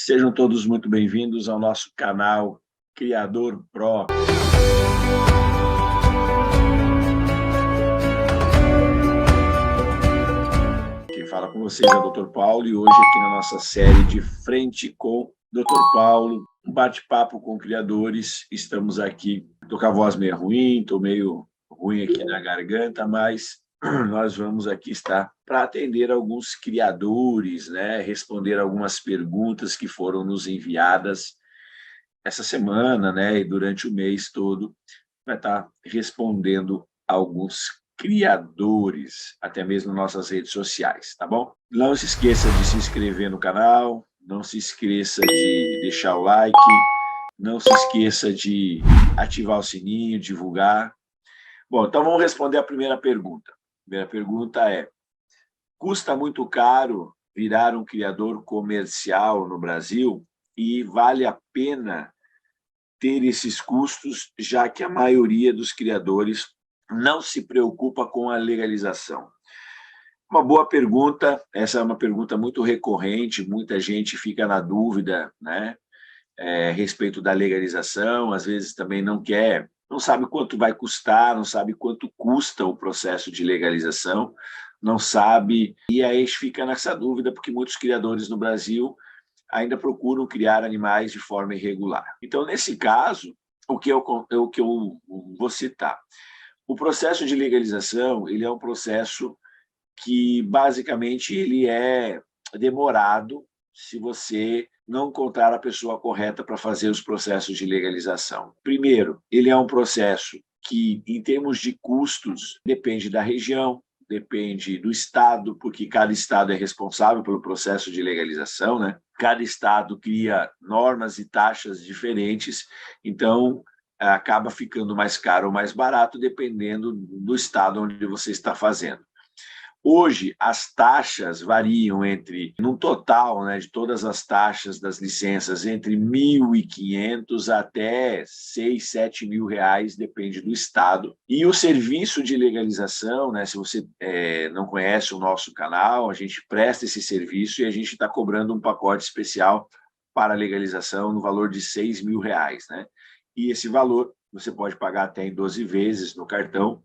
Sejam todos muito bem-vindos ao nosso canal Criador Pro. Quem fala com vocês é o Dr. Paulo e hoje aqui na nossa série de Frente com Dr. Paulo, um bate-papo com criadores. Estamos aqui, estou com a voz meio ruim, estou meio ruim aqui na garganta, mas nós vamos aqui estar para atender alguns criadores, né? Responder algumas perguntas que foram nos enviadas essa semana, né? E durante o mês todo, vai estar respondendo alguns criadores, até mesmo nas nossas redes sociais, tá bom? Não se esqueça de se inscrever no canal, não se esqueça de deixar o like, não se esqueça de ativar o sininho, divulgar. Bom, então vamos responder a primeira pergunta. A primeira pergunta é: custa muito caro virar um criador comercial no Brasil e vale a pena ter esses custos, já que a maioria dos criadores não se preocupa com a legalização? Uma boa pergunta, essa é uma pergunta muito recorrente, muita gente fica na dúvida, né, a respeito da legalização, às vezes também não quer, não sabe quanto vai custar, não sabe quanto custa o processo de legalização, não sabe, e aí fica nessa dúvida, porque muitos criadores no Brasil ainda procuram criar animais de forma irregular. Então, nesse caso, o que eu vou citar? O processo de legalização, ele é um processo que, basicamente, ele é demorado se você não encontrar a pessoa correta para fazer os processos de legalização. Primeiro, ele é um processo que, em termos de custos, depende da região, depende do estado, porque cada estado é responsável pelo processo de legalização, né? Cada estado cria normas e taxas diferentes, então acaba ficando mais caro ou mais barato, dependendo do estado onde você está fazendo. Hoje, as taxas variam entre, no total, né, de todas as taxas das licenças, entre R$ 1.500 até R$ 6, 7 mil reais, depende do estado. E o serviço de legalização, né, se você não conhece o nosso canal, a gente presta esse serviço e a gente está cobrando um pacote especial para legalização no valor de R$ 6 mil reais, né? E esse valor você pode pagar até em 12 vezes no cartão.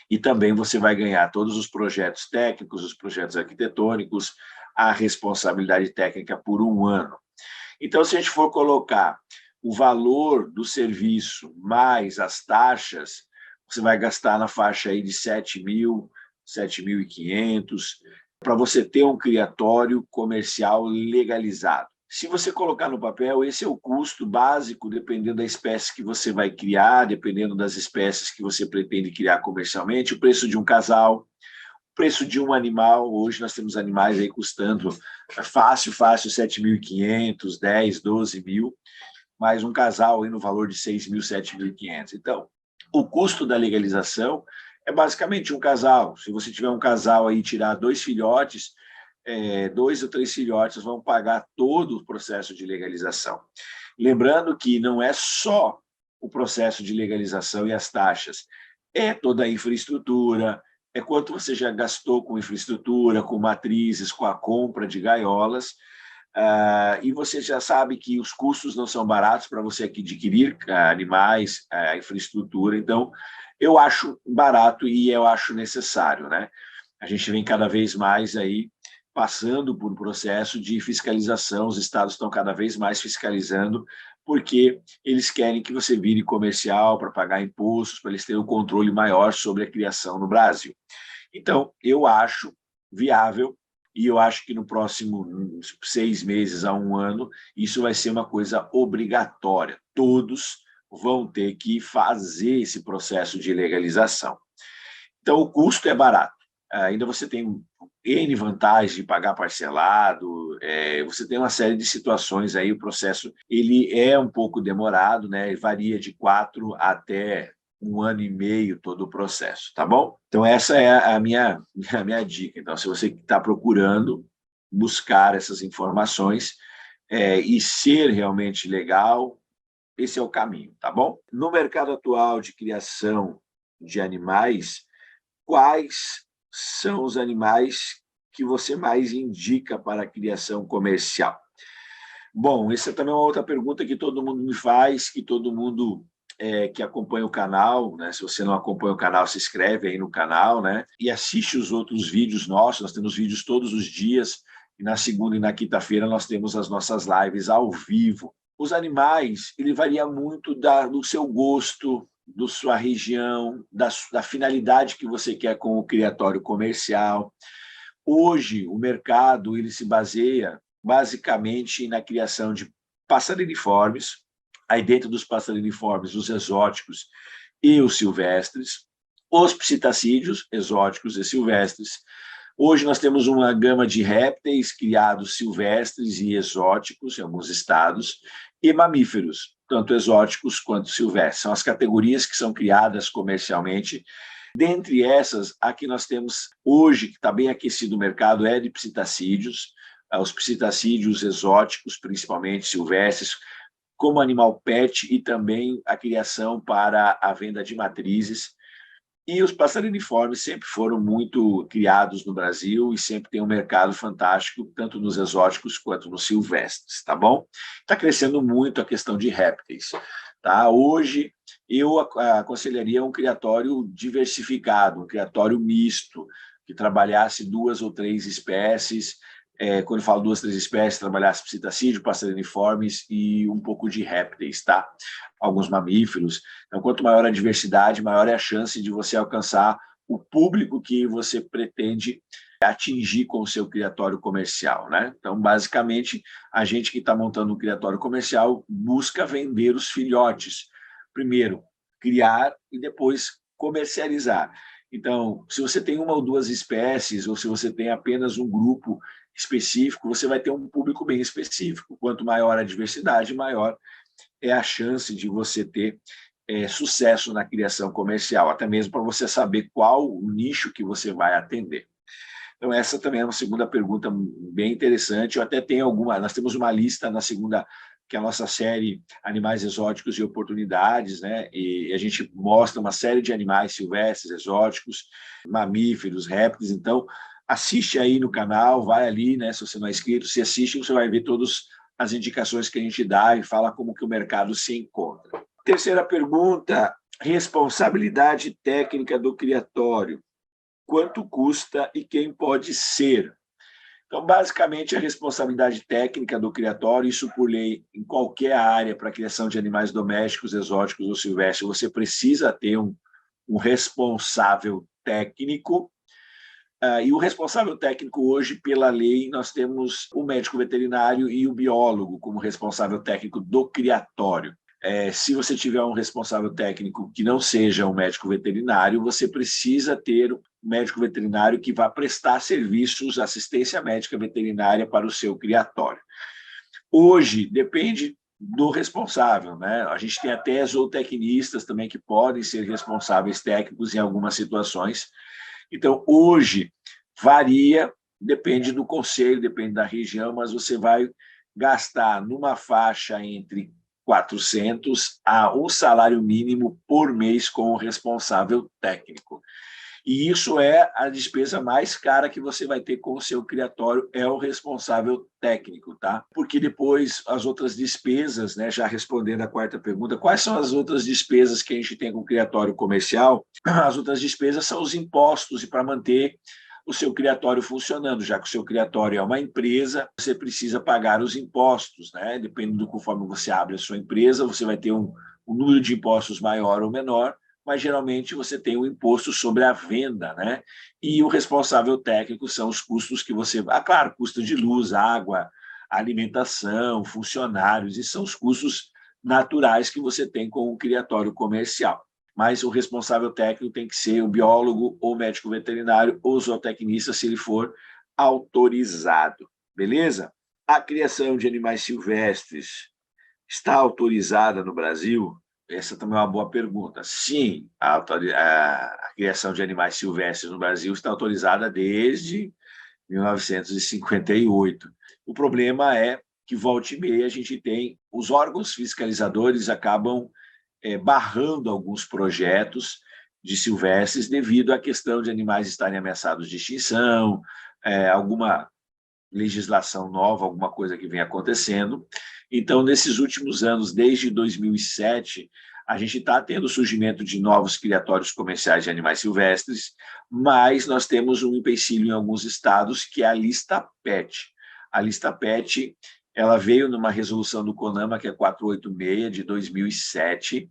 E também você vai ganhar todos os projetos técnicos, os projetos arquitetônicos, a responsabilidade técnica por 1 ano. Então, se a gente for colocar o valor do serviço mais as taxas, você vai gastar na faixa aí de 7 mil, 7.500, para você ter um criatório comercial legalizado. Se você colocar no papel, esse é o custo básico, dependendo da espécie que você vai criar, dependendo das espécies que você pretende criar comercialmente, o preço de um casal, o preço de um animal. Hoje nós temos animais aí custando fácil, 7.500, 10, 12 mil, mais um casal aí no valor de 6 mil, 7.500. Então, o custo da legalização é basicamente um casal. Se você tiver um casal aí e tirar 2 filhotes, 2 ou 3 filhotes vão pagar todo o processo de legalização. Lembrando que não é só o processo de legalização e as taxas, é toda a infraestrutura, é quanto você já gastou com infraestrutura, com matrizes, com a compra de gaiolas, e você já sabe que os custos não são baratos para você adquirir animais, a infraestrutura. Então, eu acho barato e eu acho necessário, né? A gente vem cada vez mais aí passando por um processo de fiscalização, os estados estão cada vez mais fiscalizando, porque eles querem que você vire comercial para pagar impostos, para eles terem um controle maior sobre a criação no Brasil. Então, eu acho viável e eu acho que no próximo 6 meses a 1 ano, isso vai ser uma coisa obrigatória. Todos vão ter que fazer esse processo de legalização. Então, o custo é barato. Ainda você tem N vantagens de pagar parcelado, você tem uma série de situações aí, o processo ele é um pouco demorado, né? Varia de 4 até 1 ano e meio todo o processo, tá bom? Então, essa é a minha dica. Então, se você está procurando buscar essas informações e ser realmente legal, esse é o caminho, tá bom? No mercado atual de criação de animais, quais são os animais que você mais indica para a criação comercial? Bom, essa também é uma outra pergunta que todo mundo me faz, que todo mundo que acompanha o canal, né? Se você não acompanha o canal, se inscreve aí no canal, né? E assiste os outros vídeos nossos. Nós temos vídeos todos os dias. E na segunda e na quinta-feira nós temos as nossas lives ao vivo. Os animais, ele varia muito do seu gosto, da sua região, da finalidade que você quer com o criatório comercial. Hoje, o mercado ele se baseia basicamente na criação de passarinhos, aí dentro dos passarinhos, os exóticos e os silvestres, os psitacídeos, exóticos e silvestres. Hoje nós temos uma gama de répteis criados silvestres e exóticos em alguns estados, e mamíferos, tanto exóticos quanto silvestres. São as categorias que são criadas comercialmente. Dentre essas, a que nós temos hoje, que está bem aquecido o mercado, é de psitacídeos, os psitacídeos exóticos, principalmente silvestres, como animal pet e também a criação para a venda de matrizes. E os passarinhos sempre foram muito criados no Brasil e sempre tem um mercado fantástico, tanto nos exóticos quanto nos silvestres, tá bom? Está crescendo muito a questão de répteis. Tá? Hoje, eu aconselharia um criatório diversificado, um criatório misto, que trabalhasse 2 ou 3 espécies. Quando eu falo 2, 3 espécies, trabalhasse psitacídeo, passarinhos e um pouco de répteis, tá? Alguns mamíferos. Então, quanto maior a diversidade, maior é a chance de você alcançar o público que você pretende atingir com o seu criatório comercial, né? Então, basicamente, a gente que está montando um criatório comercial busca vender os filhotes. Primeiro, criar e depois comercializar. Então, se você tem 1 ou 2 espécies, ou se você tem apenas um grupo específico, você vai ter um público bem específico. Quanto maior a diversidade, maior é a chance de você ter sucesso na criação comercial, até mesmo para você saber qual o nicho que você vai atender. Então, essa também é uma segunda pergunta bem interessante. Eu até tenho nós temos uma lista na segunda, que é a nossa série Animais Exóticos e Oportunidades, né? E a gente mostra uma série de animais silvestres, exóticos, mamíferos, répteis. Então, assiste aí no canal, vai ali, né? Se você não é inscrito, se assiste, você vai ver todas as indicações que a gente dá e fala como que o mercado se encontra. Terceira pergunta, responsabilidade técnica do criatório. Quanto custa e quem pode ser? Então, basicamente, a responsabilidade técnica do criatório, isso por lei, em qualquer área para a criação de animais domésticos, exóticos ou silvestres, você precisa ter um responsável técnico. E o responsável técnico hoje, pela lei, nós temos o médico veterinário e o biólogo como responsável técnico do criatório. Se você tiver um responsável técnico que não seja um médico veterinário, você precisa ter um médico veterinário que vá prestar serviços, assistência médica veterinária para o seu criatório. Hoje, depende do responsável, né? A gente tem até zootecnistas também que podem ser responsáveis técnicos em algumas situações. Então, hoje, varia, depende do conselho, depende da região, mas você vai gastar numa faixa entre 400 a um salário mínimo por mês com o responsável técnico. E isso é a despesa mais cara que você vai ter com o seu criatório, é o responsável técnico, tá? Porque depois as outras despesas, né, já respondendo a quarta pergunta, quais são as outras despesas que a gente tem com o criatório comercial? As outras despesas são os impostos, e para manter o seu criatório funcionando, já que o seu criatório é uma empresa, você precisa pagar os impostos, né? Dependendo do conforme você abre a sua empresa, você vai ter um número de impostos maior ou menor, mas geralmente você tem o imposto sobre a venda, né? E o responsável técnico são os custos que você... claro, custo de luz, água, alimentação, funcionários, e são os custos naturais que você tem com o criatório comercial. Mas o responsável técnico tem que ser o biólogo ou médico veterinário ou zootecnista, se ele for autorizado, beleza? A criação de animais silvestres está autorizada no Brasil? Essa também é uma boa pergunta. Sim, a criação de animais silvestres no Brasil está autorizada desde 1958. O problema é que, volta e meia, a gente tem... Os órgãos fiscalizadores acabam barrando alguns projetos de silvestres devido à questão de animais estarem ameaçados de extinção, alguma legislação nova, alguma coisa que vem acontecendo. Então, nesses últimos anos, desde 2007, a gente está tendo o surgimento de novos criatórios comerciais de animais silvestres, mas nós temos um empecilho em alguns estados, que é a lista PET. A lista PET, ela veio numa resolução do CONAMA, que é 486, de 2007,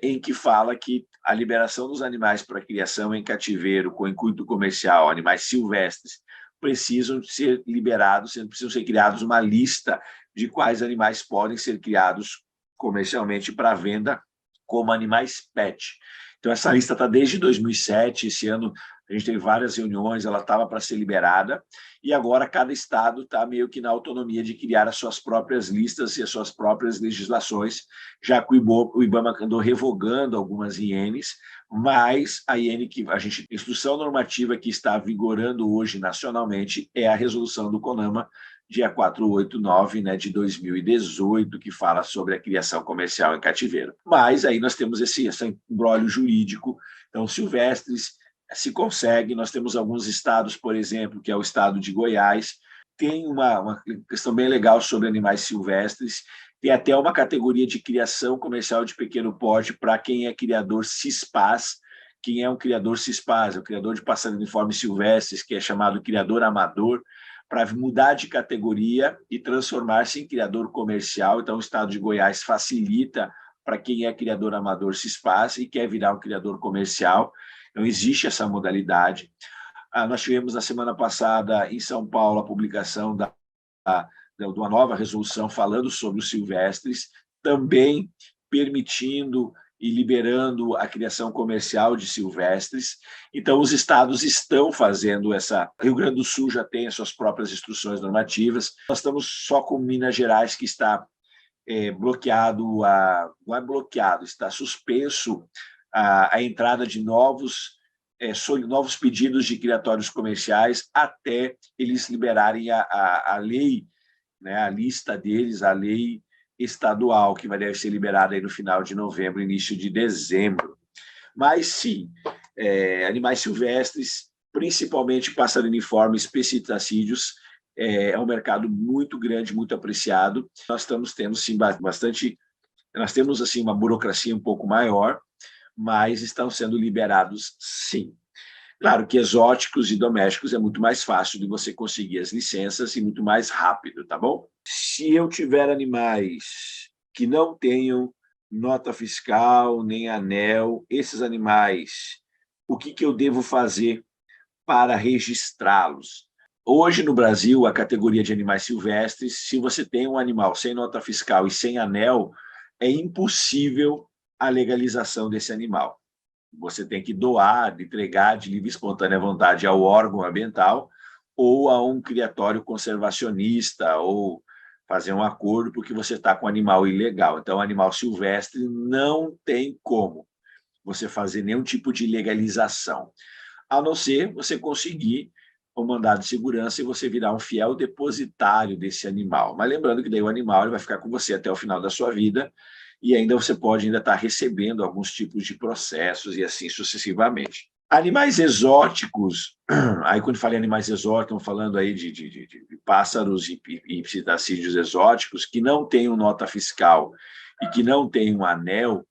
em que fala que a liberação dos animais para criação em cativeiro com intuito comercial, animais silvestres, precisam ser liberados, precisam ser criados uma lista de quais animais podem ser criados comercialmente para venda como animais PET. Então, essa lista está desde 2007, esse ano a gente teve várias reuniões, ela estava para ser liberada, e agora cada estado está meio que na autonomia de criar as suas próprias listas e as suas próprias legislações, já que o IBAMA andou revogando algumas INs, mas a IN que a instrução normativa que está vigorando hoje nacionalmente é a resolução do CONAMA, dia 489, né, de 2018, que fala sobre a criação comercial em cativeiro. Mas aí nós temos esse imbróglio jurídico, então silvestres se consegue, nós temos alguns estados, por exemplo, que é o estado de Goiás, tem uma questão bem legal sobre animais silvestres, tem até uma categoria de criação comercial de pequeno porte para quem é criador CISPAS. Quem é um criador CISPAS? É o criador de passarinhos silvestres, que é chamado criador amador, para mudar de categoria e transformar-se em criador comercial. Então, o estado de Goiás facilita para quem é criador amador CISPAS e quer virar um criador comercial. Então, existe essa modalidade. Nós tivemos, na semana passada, em São Paulo, a publicação de uma nova resolução falando sobre os silvestres, também permitindo e liberando a criação comercial de silvestres. Então, os estados estão fazendo essa... Rio Grande do Sul já tem as suas próprias instruções normativas. Nós estamos só com Minas Gerais, que está bloqueado, não é bloqueado, está suspenso a entrada de novos pedidos de criatórios comerciais até eles liberarem a lei, né, a lista deles, a lei estadual, que deve ser liberada aí no final de novembro, início de dezembro. Mas, sim, animais silvestres, principalmente passarinhos especitacídeos, é um mercado muito grande, muito apreciado. Nós estamos tendo, sim, bastante... Nós temos, assim, uma burocracia um pouco maior, mas estão sendo liberados, sim. Claro que exóticos e domésticos é muito mais fácil de você conseguir as licenças e muito mais rápido, tá bom? Se eu tiver animais que não tenham nota fiscal nem anel, esses animais, o que eu devo fazer para registrá-los? Hoje, no Brasil, a categoria de animais silvestres, se você tem um animal sem nota fiscal e sem anel, é impossível a legalização desse animal. Você tem que doar, entregar de livre e espontânea vontade ao órgão ambiental ou a um criatório conservacionista, ou fazer um acordo porque você está com um animal ilegal. Então, animal silvestre não tem como você fazer nenhum tipo de legalização, a não ser você conseguir o mandado de segurança e você virar um fiel depositário desse animal. Mas lembrando que daí o animal ele vai ficar com você até o final da sua vida, e ainda você pode ainda estar recebendo alguns tipos de processos e assim sucessivamente. Animais exóticos, aí quando falei animais exóticos, estamos falando aí de pássaros e psitacídeos exóticos que não têm nota fiscal e que não têm um anel.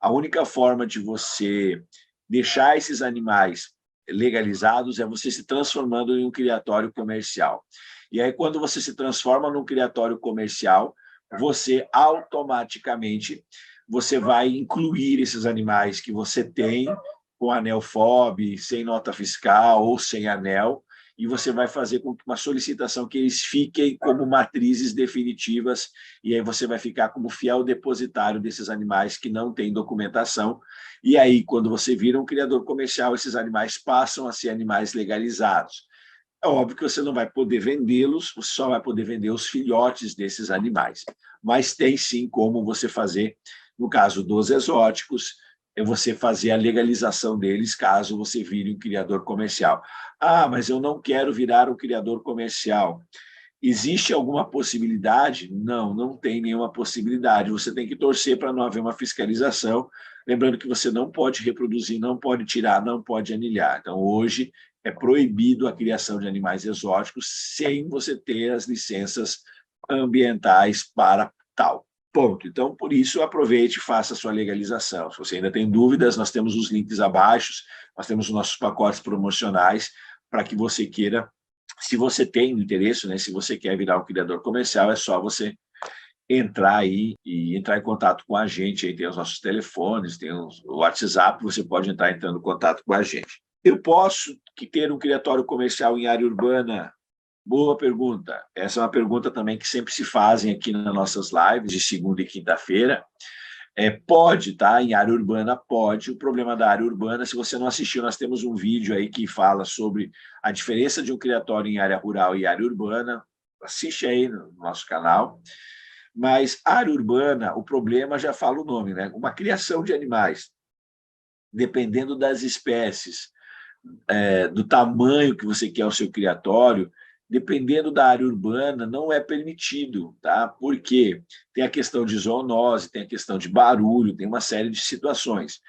A única forma de você deixar esses animais legalizados é você se transformando em um criatório comercial. E aí, quando você se transforma num criatório comercial, você automaticamente vai incluir esses animais que você tem com anel FOB, sem nota fiscal ou sem anel, e você vai fazer com uma solicitação que eles fiquem como matrizes definitivas, e aí você vai ficar como fiel depositário desses animais que não têm documentação. E aí, quando você vira um criador comercial, esses animais passam a ser animais legalizados. É óbvio que você não vai poder vendê-los, você só vai poder vender os filhotes desses animais. Mas tem sim como você fazer, no caso dos exóticos, é você fazer a legalização deles caso você vire um criador comercial. Ah, mas eu não quero virar um criador comercial. Existe alguma possibilidade? Não, não tem nenhuma possibilidade. Você tem que torcer para não haver uma fiscalização. Lembrando que você não pode reproduzir, não pode tirar, não pode anilhar. Então, hoje, é proibido a criação de animais exóticos sem você ter as licenças ambientais para tal. Ponto. Então, por isso, aproveite e faça a sua legalização. Se você ainda tem dúvidas, nós temos os links abaixo, nós temos os nossos pacotes promocionais para que você queira, se você tem interesse, né, se você quer virar um criador comercial, é só você entrar aí e entrar em contato com a gente. Aí tem os nossos telefones, tem o WhatsApp, você pode entrar entrando em contato com a gente. Eu posso ter um criatório comercial em área urbana? Boa pergunta. Essa é uma pergunta também que sempre se fazem aqui nas nossas lives, de segunda e quinta-feira. Pode, tá? Em área urbana, pode. O problema da área urbana, se você não assistiu, nós temos um vídeo aí que fala sobre a diferença de um criatório em área rural e área urbana. Assiste aí no nosso canal. Mas área urbana, o problema, já fala o nome, né? Uma criação de animais, dependendo das espécies, do tamanho que você quer o seu criatório, dependendo da área urbana, não é permitido, tá? Porque tem a questão de zoonose, tem a questão de barulho, tem uma série de situações.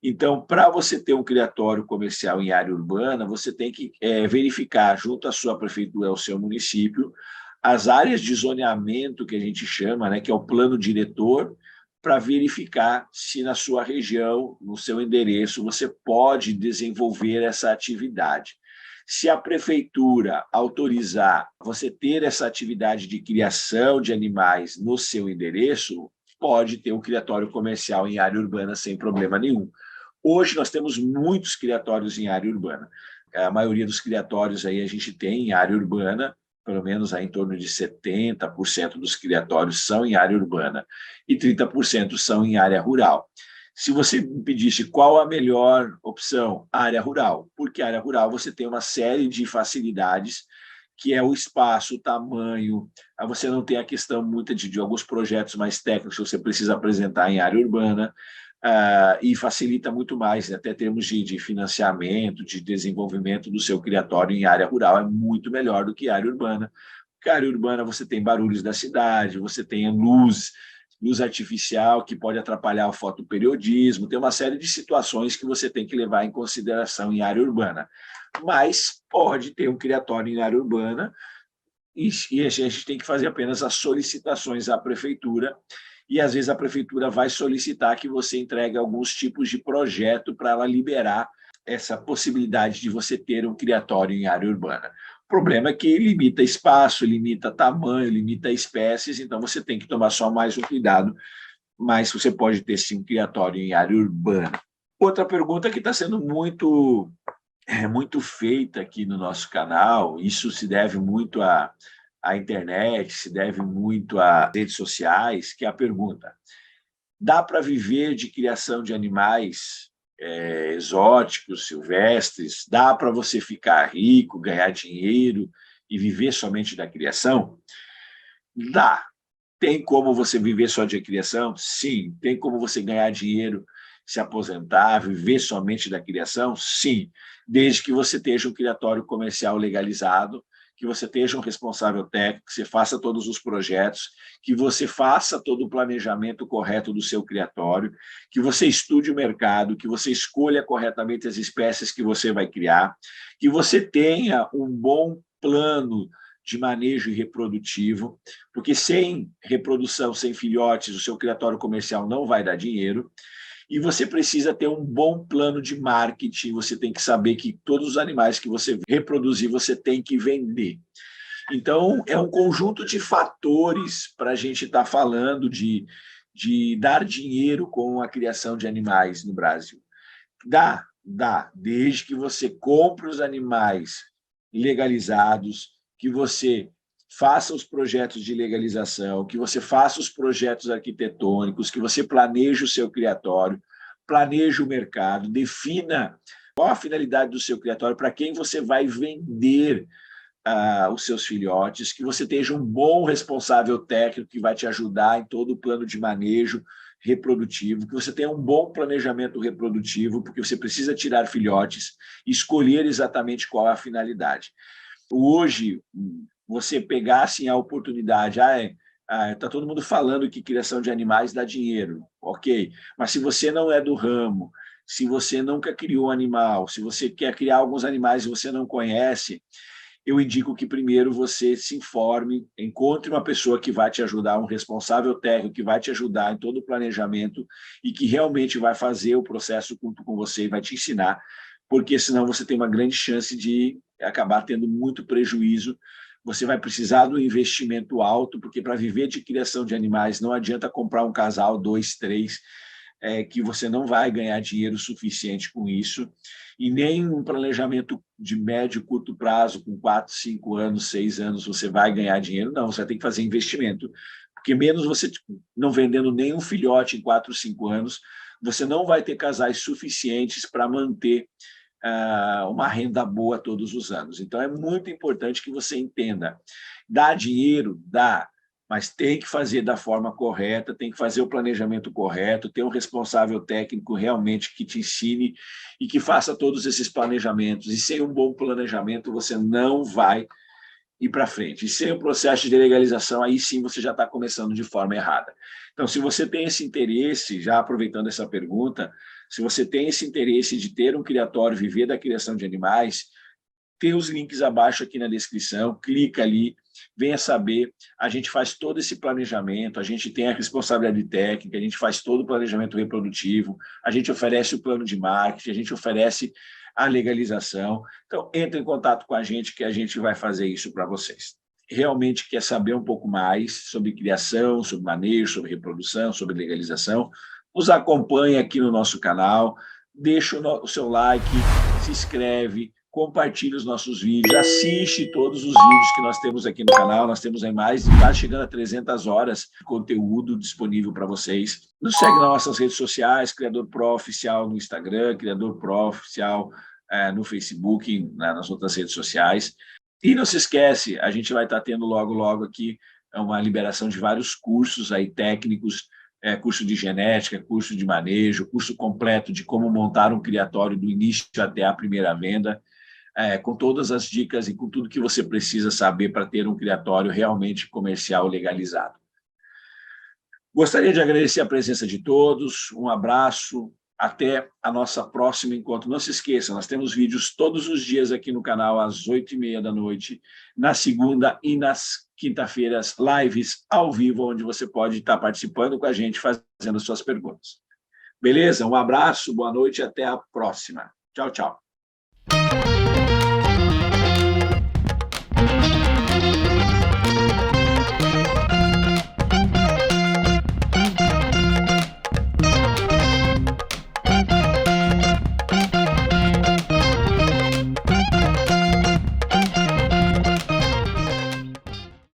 Então, para você ter um criatório comercial em área urbana, você tem que verificar, junto à sua prefeitura, ao seu município, as áreas de zoneamento, que a gente chama, né, que é o plano diretor, para verificar se na sua região, no seu endereço, você pode desenvolver essa atividade. Se a prefeitura autorizar você ter essa atividade de criação de animais no seu endereço, pode ter um criatório comercial em área urbana sem problema nenhum. Hoje nós temos muitos criatórios em área urbana. A maioria dos criatórios aí a gente tem em área urbana, pelo menos aí em torno de 70% dos criatórios são em área urbana e 30% são em área rural. Se você me pedisse qual a melhor opção, área rural, porque área rural você tem uma série de facilidades, que é o espaço, o tamanho, você não tem a questão muita de alguns projetos mais técnicos que você precisa apresentar em área urbana, e facilita muito mais, até termos de financiamento, de desenvolvimento do seu criatório em área rural, é muito melhor do que área urbana. Porque área urbana você tem barulhos da cidade, você tem luz artificial que pode atrapalhar o fotoperiodismo, tem uma série de situações que você tem que levar em consideração em área urbana. Mas pode ter um criatório em área urbana e a gente tem que fazer apenas as solicitações à prefeitura, e às vezes a prefeitura vai solicitar que você entregue alguns tipos de projeto para ela liberar essa possibilidade de você ter um criatório em área urbana. O problema é que limita espaço, limita tamanho, limita espécies, então você tem que tomar só mais um cuidado, mas você pode ter sim um criatório em área urbana. Outra pergunta que está sendo muito feita aqui no nosso canal, isso se deve muito à internet, se deve muito às redes sociais, que é a pergunta: dá para viver de criação de animais exóticos, silvestres? Dá para você ficar rico, ganhar dinheiro e viver somente da criação? Dá. Tem como você viver só de criação? Sim. Tem como você ganhar dinheiro, se aposentar, viver somente da criação? Sim. Desde que você esteja um criatório comercial legalizado, que você esteja um responsável técnico, que você faça todos os projetos, que você faça todo o planejamento correto do seu criatório, que você estude o mercado, que você escolha corretamente as espécies que você vai criar, que você tenha um bom plano de manejo reprodutivo, porque sem reprodução, sem filhotes, o seu criatório comercial não vai dar dinheiro. E você precisa ter um bom plano de marketing, você tem que saber que todos os animais que você reproduzir, você tem que vender. Então, é um conjunto de fatores para a gente estar falando de dar dinheiro com a criação de animais no Brasil. Dá, desde que você compre os animais legalizados, que você faça os projetos de legalização, que você faça os projetos arquitetônicos, que você planeje o seu criatório, planeje o mercado, defina qual a finalidade do seu criatório, para quem você vai vender os seus filhotes, que você tenha um bom responsável técnico que vai te ajudar em todo o plano de manejo reprodutivo, que você tenha um bom planejamento reprodutivo, porque você precisa tirar filhotes e escolher exatamente qual é a finalidade. Hoje, você pegar assim, a oportunidade, está todo mundo falando que criação de animais dá dinheiro, ok, mas se você não é do ramo, Se você nunca criou um animal, se você quer criar alguns animais e você não conhece, eu indico que primeiro você se informe, encontre uma pessoa que vai te ajudar, um responsável técnico que vai te ajudar em todo o planejamento e que realmente vai fazer o processo junto com você e vai te ensinar, porque senão você tem uma grande chance de acabar tendo muito prejuízo. Você vai precisar do investimento alto, porque para viver de criação de animais não adianta comprar um casal, 2, 3, que você não vai ganhar dinheiro suficiente com isso, e nem um planejamento de médio e curto prazo, com 4, 5 anos, 6 anos, você vai ganhar dinheiro. Não, você vai ter que fazer investimento, porque menos você não vendendo nenhum filhote em 4, 5 anos, você não vai ter casais suficientes para manter uma renda boa todos os anos. Então, é muito importante que você entenda. Dá dinheiro? Dá, mas tem que fazer da forma correta, tem que fazer o planejamento correto, ter um responsável técnico realmente que te ensine e que faça todos esses planejamentos. E sem um bom planejamento, você não vai ir para frente. E sem o processo de legalização, aí sim você já está começando de forma errada. Então, se você tem esse interesse, já aproveitando essa pergunta, se você tem esse interesse de ter um criatório, viver da criação de animais, tem os links abaixo aqui na descrição, clica ali, venha saber, a gente faz todo esse planejamento, a gente tem a responsabilidade técnica, a gente faz todo o planejamento reprodutivo, a gente oferece o plano de marketing, a gente oferece a legalização. Então, entre em contato com a gente que a gente vai fazer isso para vocês. Realmente quer saber um pouco mais sobre criação, sobre manejo, sobre reprodução, sobre legalização, nos acompanhe aqui no nosso canal, deixa o seu like, se inscreve, compartilhe os nossos vídeos, assiste todos os vídeos que nós temos aqui no canal, nós temos aí mais, está chegando a 300 horas de conteúdo disponível para vocês. Nos segue nas nossas redes sociais, Criador Pro Oficial no Instagram, Criador Pro Oficial no Facebook, nas outras redes sociais. E não se esquece, a gente vai estar tendo logo, logo aqui uma liberação de vários cursos aí técnicos, curso de genética, curso de manejo, curso completo de como montar um criatório do início até a primeira venda, com todas as dicas e com tudo que você precisa saber para ter um criatório realmente comercial legalizado. Gostaria de agradecer a presença de todos, um abraço, até a nossa próxima encontro. Não se esqueça, nós temos vídeos todos os dias aqui no canal, às 8h30 da noite, na segunda e nas quinta-feiras, lives ao vivo, onde você pode estar participando com a gente, fazendo suas perguntas. Beleza? Um abraço, boa noite e até a próxima. Tchau, tchau.